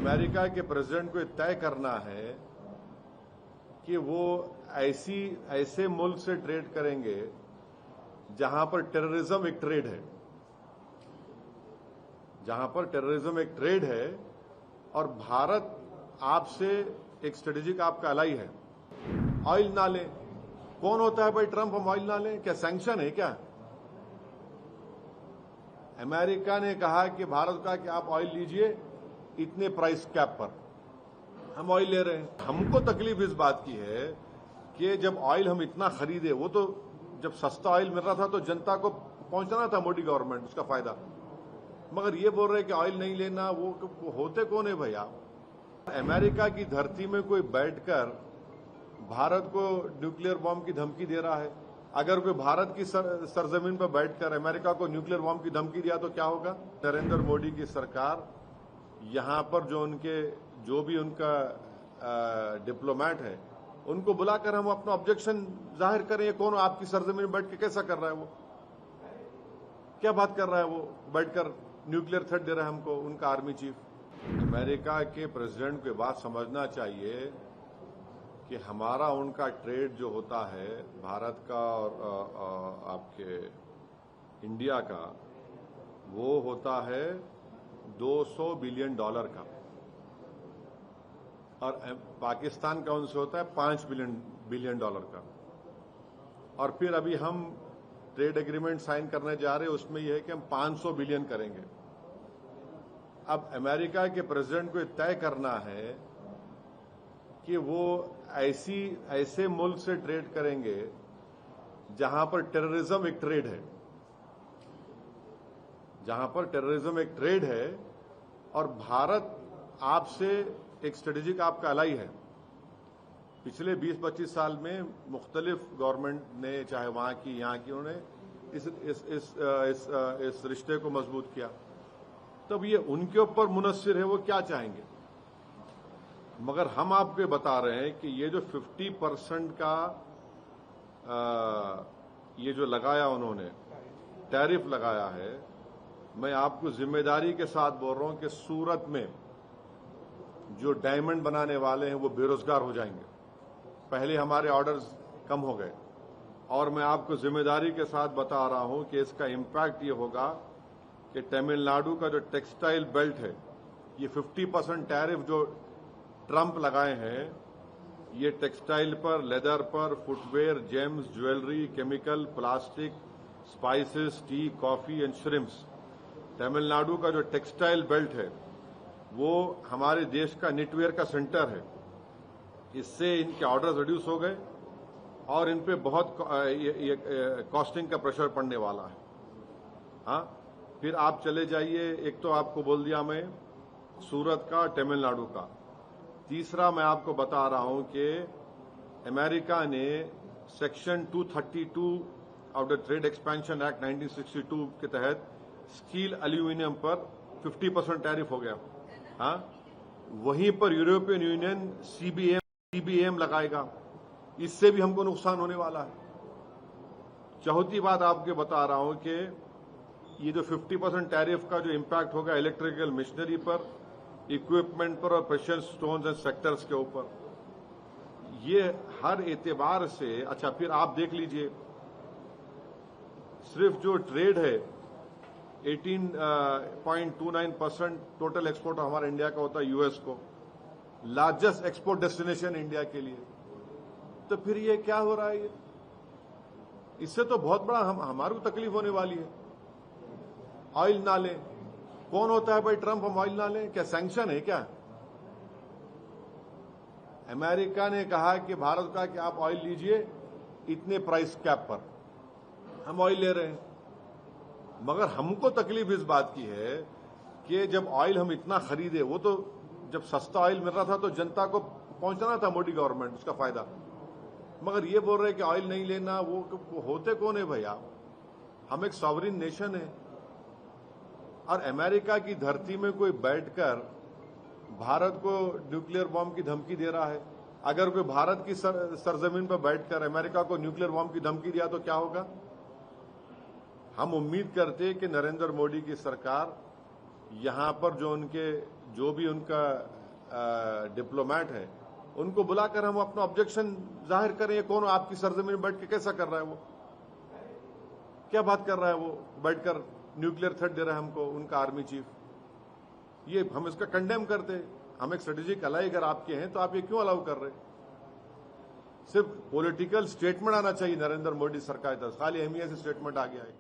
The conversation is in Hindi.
अमेरिका के प्रेसिडेंट को तय करना है कि वो ऐसे मुल्क से ट्रेड करेंगे जहां पर टेररिज्म एक ट्रेड है, जहां पर टेररिज्म एक ट्रेड है और भारत आपसे एक स्ट्रेटेजिक आपका अलाई है। ऑयल ना लें, कौन होता है भाई ट्रंप हम ऑयल ना लें? क्या सैंक्शन है क्या? अमेरिका ने कहा कि भारत का कि आप ऑयल लीजिए इतने प्राइस कैप पर, हम ऑयल ले रहे हैं। हमको तकलीफ इस बात की है कि जब ऑयल हम इतना खरीदे, वो तो जब सस्ता ऑयल मिल रहा था तो जनता को पहुंचना था मोदी गवर्नमेंट उसका फायदा, मगर ये बोल रहे कि ऑयल नहीं लेना। वो होते कौन है भैया? अमेरिका की धरती में कोई बैठकर भारत को न्यूक्लियर बॉम्ब की धमकी दे रहा है। अगर कोई भारत की सरजमीन पर बैठकर अमेरिका को न्यूक्लियर बॉम्ब की धमकी दिया तो क्या होगा? नरेंद्र मोदी की सरकार यहां पर जो भी उनका डिप्लोमेट है उनको बुलाकर हम अपना ऑब्जेक्शन जाहिर करें। ये कौन आपकी सरजमीन में बैठ के कैसा कर रहा है? वो क्या बात कर रहा है? वो बैठकर न्यूक्लियर थ्रेट दे रहा है हमको, उनका आर्मी चीफ। अमेरिका के प्रेसिडेंट को बात समझना चाहिए कि हमारा उनका ट्रेड जो होता है भारत का और आपके इंडिया का, वो होता है $200 बिलियन का, और पाकिस्तान का उनसे होता है $5 बिलियन का। और फिर अभी हम ट्रेड एग्रीमेंट साइन करने जा रहे हैं, उसमें यह है कि हम 500 बिलियन करेंगे। अब अमेरिका के प्रेसिडेंट को तय करना है कि वो ऐसे मुल्क से ट्रेड करेंगे जहां पर टेररिज्म एक ट्रेड है, जहां पर टेररिज्म एक ट्रेड है और भारत आपसे एक स्ट्रेटेजिक आपका अलाई है। पिछले 20-25 साल में मुख्तलिफ गवर्नमेंट ने, चाहे वहां की यहाँ की, उन्होंने इस रिश्ते को मजबूत किया। तब ये उनके ऊपर मुनस्सिर है वो क्या चाहेंगे। मगर हम आपको बता रहे हैं कि ये जो 50% का ये जो लगाया उन्होंने टैरिफ लगाया है, मैं आपको जिम्मेदारी के साथ बोल रहा हूं कि सूरत में जो डायमंड बनाने वाले हैं वो बेरोजगार हो जाएंगे। पहले हमारे ऑर्डर्स कम हो गए और मैं आपको जिम्मेदारी के साथ बता रहा हूं कि इसका इम्पैक्ट ये होगा कि तमिलनाडु का जो टेक्सटाइल बेल्ट है, ये 50% टैरिफ जो ट्रंप लगाए हैं, ये टेक्सटाइल पर, लेदर पर, footwear, James, jewellery, chemical, plastic, spices, T, coffee and shrimps. Tamil Nadu का जो टेक्सटाइल बेल्ट है वो हमारे देश का निटवेयर का सेंटर है। इससे इनके ऑर्डर्स रिड्यूस हो गए और इन पे बहुत कॉस्टिंग का प्रेशर पड़ने वाला है। हाँ, फिर आप चले जाइए, एक तो आपको बोल दिया मैं सूरत का, तमिलनाडु का। तीसरा मैं आपको बता रहा हूं कि अमेरिका ने section 232 of the trade expansion act 1962 के तहत स्टील एल्यूमिनियम पर 50% टैरिफ हो गया। हाँ, वहीं पर यूरोपियन यूनियन सीबीएम लगाएगा, इससे भी हमको नुकसान होने वाला है। चौथी बात आपको बता रहा हूं कि ये जो 50% टैरिफ का जो इम्पैक्ट होगा इलेक्ट्रिकल मशीनरी पर, इक्विपमेंट पर और प्रेशियस स्टोन्स एंड सेक्टर्स के ऊपर, ये हर एतबार से। अच्छा, फिर आप देख लीजिए, सिर्फ जो ट्रेड है 18.29% टोटल एक्सपोर्ट हमारा इंडिया का होता है यूएस को, लार्जेस्ट एक्सपोर्ट डेस्टिनेशन इंडिया के लिए। तो फिर ये क्या हो रहा है? ये इससे तो बहुत बड़ा हमारी तकलीफ होने वाली है। ऑयल ना लें, कौन होता है भाई ट्रंप हम ऑयल ना लें? क्या सैंक्शन है क्या? अमेरिका ने कहा कि भारत का कि आप ऑयल लीजिए इतने प्राइस कैप पर, हम ऑयल ले रहे हैं। मगर हमको तकलीफ इस बात की है कि जब ऑयल हम इतना खरीदे, वो तो जब सस्ता ऑयल मिल रहा था तो जनता को पहुंचना था मोदी गवर्नमेंट उसका फायदा, मगर ये बोल रहे कि ऑयल नहीं लेना। वो होते कौन है भैया? हम एक सॉवरिन नेशन है और अमेरिका की धरती में कोई बैठकर भारत को न्यूक्लियर बॉम्ब की धमकी दे रहा है। अगर कोई भारत की सरजमीन पर बैठकर अमेरिका को न्यूक्लियर बॉम्ब की धमकी दिया तो क्या होगा? हम उम्मीद करते हैं कि नरेंद्र मोदी की सरकार यहां पर जो भी उनका डिप्लोमेट है, उनको बुलाकर हम अपना ऑब्जेक्शन जाहिर करें। ये कौन आपकी सरजमीन में बैठ के कैसा कर रहा है? वो क्या बात कर रहा है? वो बैठकर न्यूक्लियर थ्रेट दे रहा है हमको, उनका आर्मी चीफ। ये हम इसका कंडेम करते हैं। हम एक स्ट्रेटेजिक अलाई अगर आपके हैं तो आप ये क्यों अलाउ कर रहे हैं? सिर्फ पॉलिटिकल स्टेटमेंट आना चाहिए नरेंद्र मोदी सरकार की तरफ, खाली अहमियत से स्टेटमेंट आ गया है।